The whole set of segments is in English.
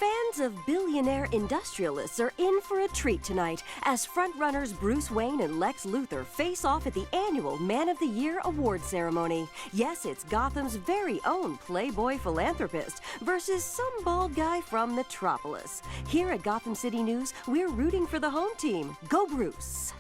Fans of billionaire industrialists are in for a treat tonight as frontrunners Bruce Wayne and Lex Luthor face off at the annual Man of the Year award ceremony. Yes, it's Gotham's very own playboy philanthropist versus some bald guy from Metropolis. Here at Gotham City News, we're rooting for the home team. Go Bruce!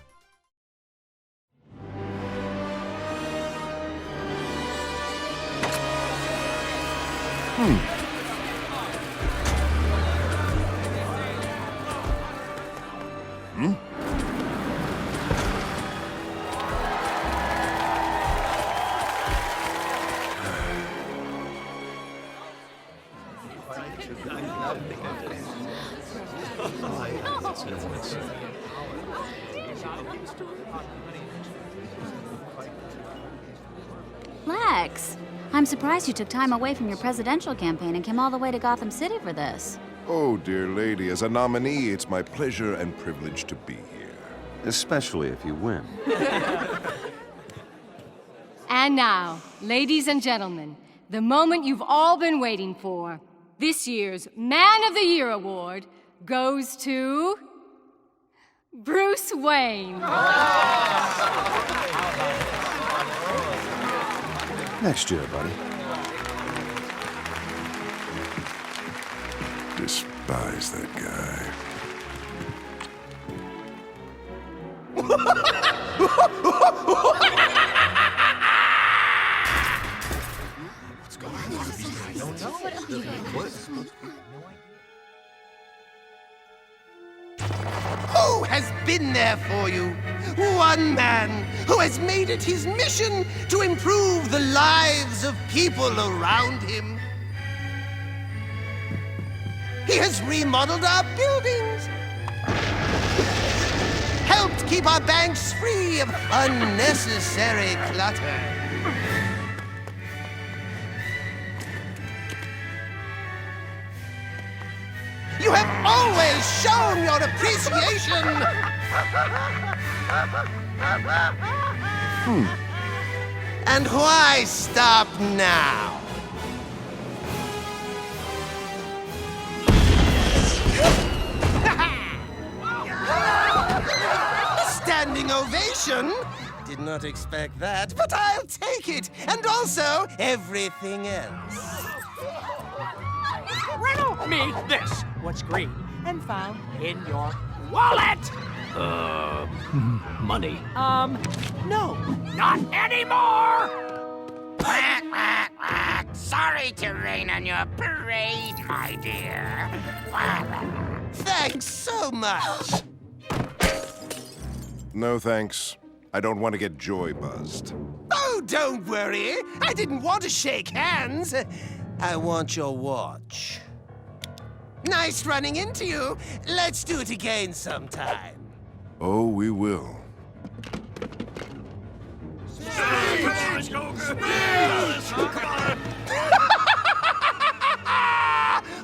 Lex, I'm surprised you took time away from your presidential campaign and came all the way to Gotham City for this. Oh, dear lady, as a nominee, it's my pleasure and privilege to be here. Especially if you win. And now, ladies and gentlemen, the moment you've all been waiting for. This year's Man of the Year award goes to Bruce Wayne. Next year, buddy. Despise that guy. What's going on? I don't know. Who has been there for you? One man who has made it his mission to improve the lives of people around him. He has remodeled our buildings, helped keep our banks free of unnecessary clutter. You have always shown your appreciation. And why stop now? Standing ovation? Did not expect that, but I'll take it. And also everything else. Riddle me this. What's green and found in your wallet? Money. No, not anymore! Quack, quack, quack. Sorry to rain on your parade, my dear. Thanks so much. No thanks. I don't want to get joy buzzed. Oh, don't worry. I didn't want to shake hands. I want your watch. Nice running into you. Let's do it again sometime. Oh, we will.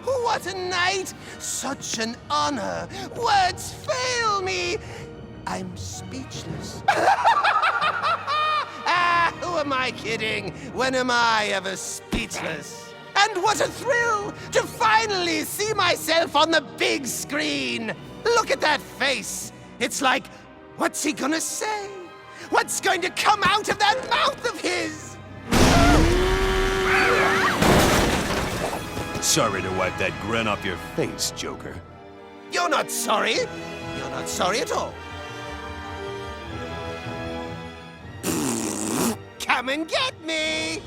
What a night! Such an honor. Words fail me. I'm speechless. Who am I kidding? When am I ever speechless? And what a thrill to finally see myself on the big screen. Look at that face. It's like, what's he gonna say? What's going to come out of that mouth of his? Sorry to wipe that grin off your face, Joker. You're not sorry. You're not sorry at all. Come and get me!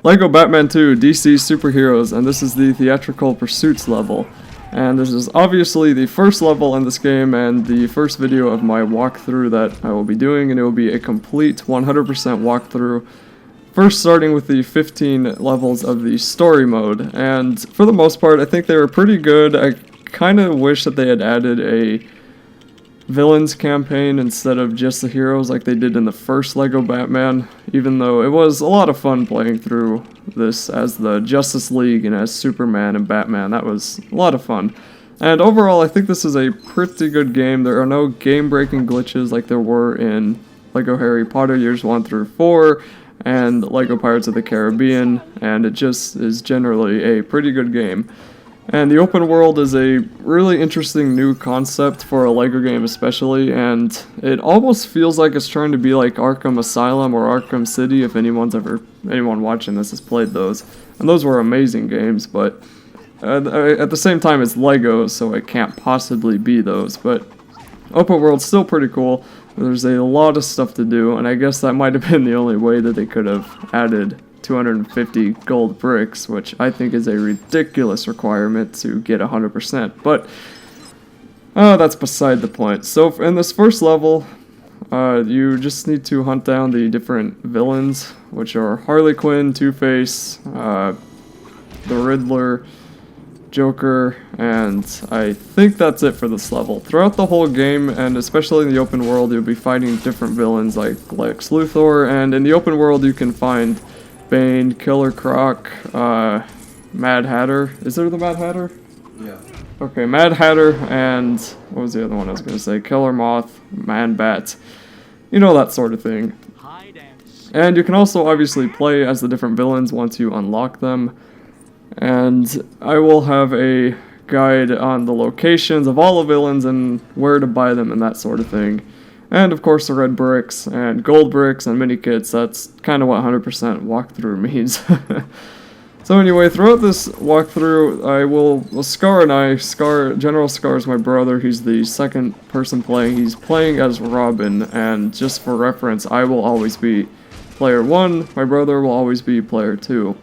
LEGO Batman 2 DC Superheroes, and this is the Theatrical Pursuits level. And this is obviously the first level in this game and the first video of my walkthrough that I will be doing, and it will be a complete 100% walkthrough. First starting with the 15 levels of the story mode, and for the most part I think they were pretty good. I kind of wish that they had added a villains campaign instead of just the heroes like they did in the first LEGO Batman, even though it was a lot of fun playing through this as the Justice League and as Superman and Batman. That was a lot of fun. And overall, I think this is a pretty good game. There are no game-breaking glitches like there were in LEGO Harry Potter Years 1 through 4, and Lego Pirates of the Caribbean, and it just is generally a pretty good game. And the open world is a really interesting new concept for a Lego game especially, and it almost feels like it's trying to be like Arkham Asylum or Arkham City if anyone watching this has played those. And those were amazing games, but at the same time it's Lego, so it can't possibly be those. But open world's still pretty cool. There's a lot of stuff to do, and I guess that might have been the only way that they could have added 250 gold bricks, which I think is a ridiculous requirement to get 100%, but that's beside the point. So in this first level, you just need to hunt down the different villains, which are Harley Quinn, Two-Face, the Riddler, Joker, and I think that's it for this level. Throughout the whole game, and especially in the open world, you'll be fighting different villains like Lex Luthor, and in the open world you can find Bane, Killer Croc, Mad Hatter. Is there the Mad Hatter? Yeah. Okay, Mad Hatter, and what was the other one I was going to say? Killer Moth, Man Bat. You know, that sort of thing. And you can also obviously play as the different villains once you unlock them. And I will have a guide on the locations of all the villains and where to buy them and that sort of thing. And of course the red bricks and gold bricks and mini kits, that's kind of what 100% walkthrough means. So anyway, throughout this walkthrough, Scar and I, GenaralSkar is my brother, he's the second person playing, he's playing as Robin, and just for reference, I will always be player 1, my brother will always be player 2.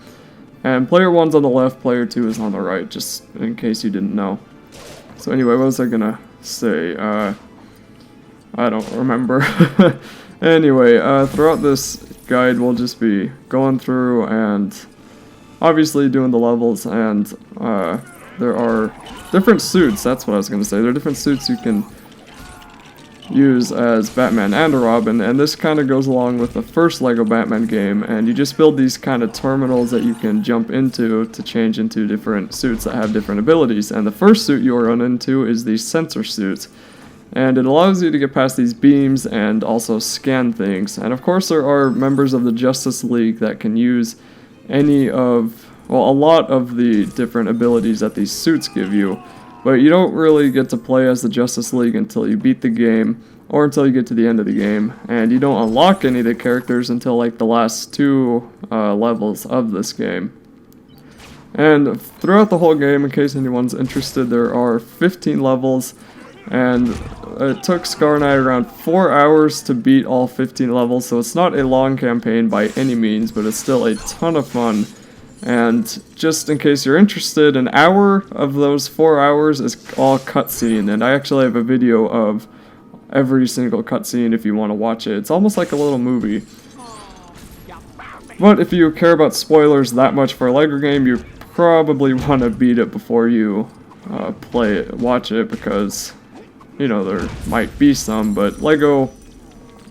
And player 1's on the left, player 2 is on the right, just in case you didn't know. So anyway, what was I gonna say? I don't remember. Anyway, throughout this guide we'll just be going through and obviously doing the levels, and there are different suits, that's what I was going to say. There are different suits you can use as Batman and Robin, and this kind of goes along with the first Lego Batman game, and you just build these kind of terminals that you can jump into to change into different suits that have different abilities. And the first suit you'll run into is the sensor suit. And it allows you to get past these beams and also scan things. And of course there are members of the Justice League that can use a lot of the different abilities that these suits give you. But you don't really get to play as the Justice League until you beat the game, or until you get to the end of the game. And you don't unlock any of the characters until like the last 2 levels of this game. And throughout the whole game, in case anyone's interested, there are 15 levels. And it took Scar and I around 4 hours to beat all 15 levels, so it's not a long campaign by any means, but it's still a ton of fun. And just in case you're interested, an hour of those 4 hours is all cutscene, and I actually have a video of every single cutscene if you want to watch it. It's almost like a little movie. But if you care about spoilers that much for a Lego game, you probably want to beat it before you watch it, because you know, there might be some, but Lego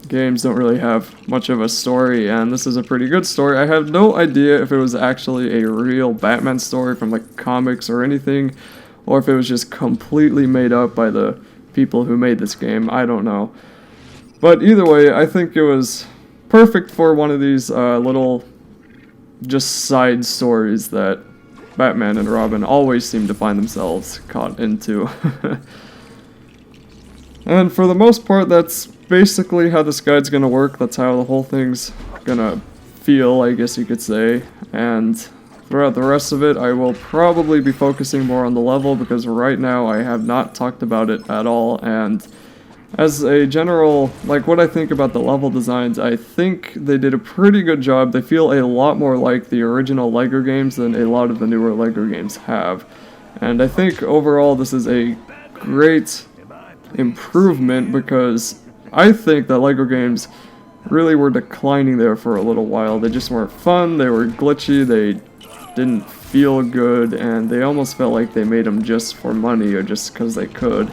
games don't really have much of a story, and this is a pretty good story. I have no idea if it was actually a real Batman story from like comics or anything, or if it was just completely made up by the people who made this game. I don't know. But either way, I think it was perfect for one of these little just side stories that Batman and Robin always seem to find themselves caught into. And for the most part, that's basically how this guide's gonna work. That's how the whole thing's gonna feel, I guess you could say. And throughout the rest of it, I will probably be focusing more on the level, because right now I have not talked about it at all. And as a general, like, what I think about the level designs, I think they did a pretty good job. They feel a lot more like the original Lego games than a lot of the newer Lego games have. And I think overall this is a great improvement, because I think that Lego games really were declining there for a little while. They just weren't fun, they were glitchy, they didn't feel good, and they almost felt like they made them just for money or just because they could.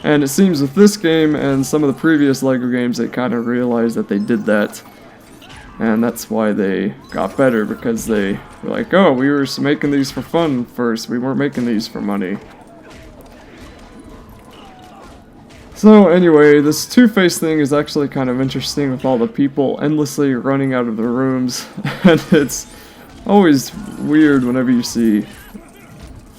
And it seems with this game and some of the previous Lego games, they kind of realized that they did that, and that's why they got better, because they were like, oh, we were making these for fun first, we weren't making these for money. So anyway, this Two-Face thing is actually kind of interesting with all the people endlessly running out of the rooms, and it's always weird whenever you see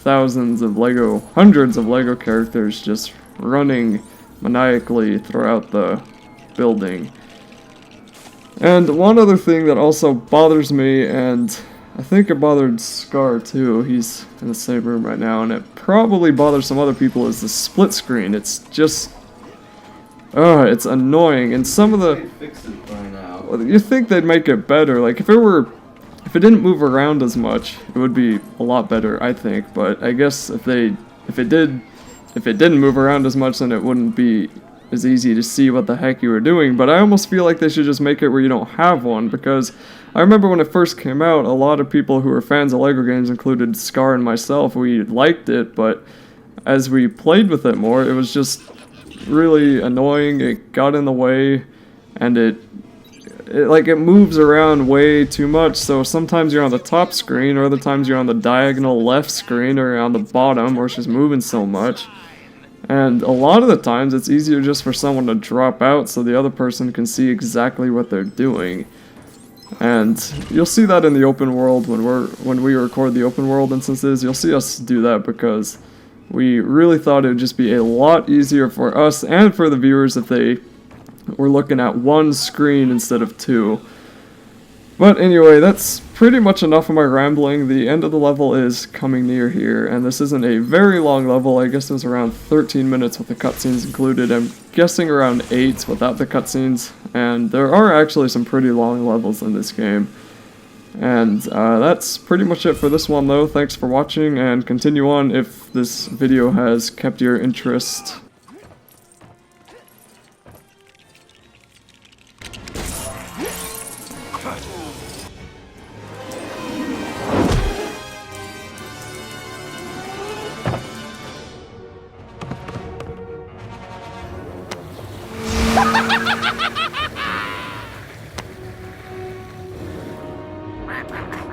hundreds of Lego characters just running maniacally throughout the building. And one other thing that also bothers me, and I think it bothered Scar too, he's in the same room right now, and it probably bothers some other people, is the split screen. It's just... it's annoying, and some of the... Fix it by now. Well, you think they'd make it better, like if it didn't move around as much, it would be a lot better, I think, but I guess if it didn't move around as much, then it wouldn't be as easy to see what the heck you were doing. But I almost feel like they should just make it where you don't have one, because I remember when it first came out, a lot of people who were fans of LEGO games, included Scar and myself, we liked it, but as we played with it more, it was just really annoying. It got in the way, and it moves around way too much, so sometimes you're on the top screen, or other times you're on the diagonal left screen, or on the bottom, or it's just moving so much. And a lot of the times it's easier just for someone to drop out so the other person can see exactly what they're doing. And you'll see that in the open world when we record the open world instances. You'll see us do that because we really thought it would just be a lot easier for us and for the viewers if they were looking at one screen instead of two. But anyway, that's pretty much enough of my rambling. The end of the level is coming near here, and this isn't a very long level. I guess it was around 13 minutes with the cutscenes included. I'm guessing around 8 without the cutscenes, and there are actually some pretty long levels in this game. And that's pretty much it for this one though. Thanks for watching, and continue on if this video has kept your interest. Quack, quack, quack.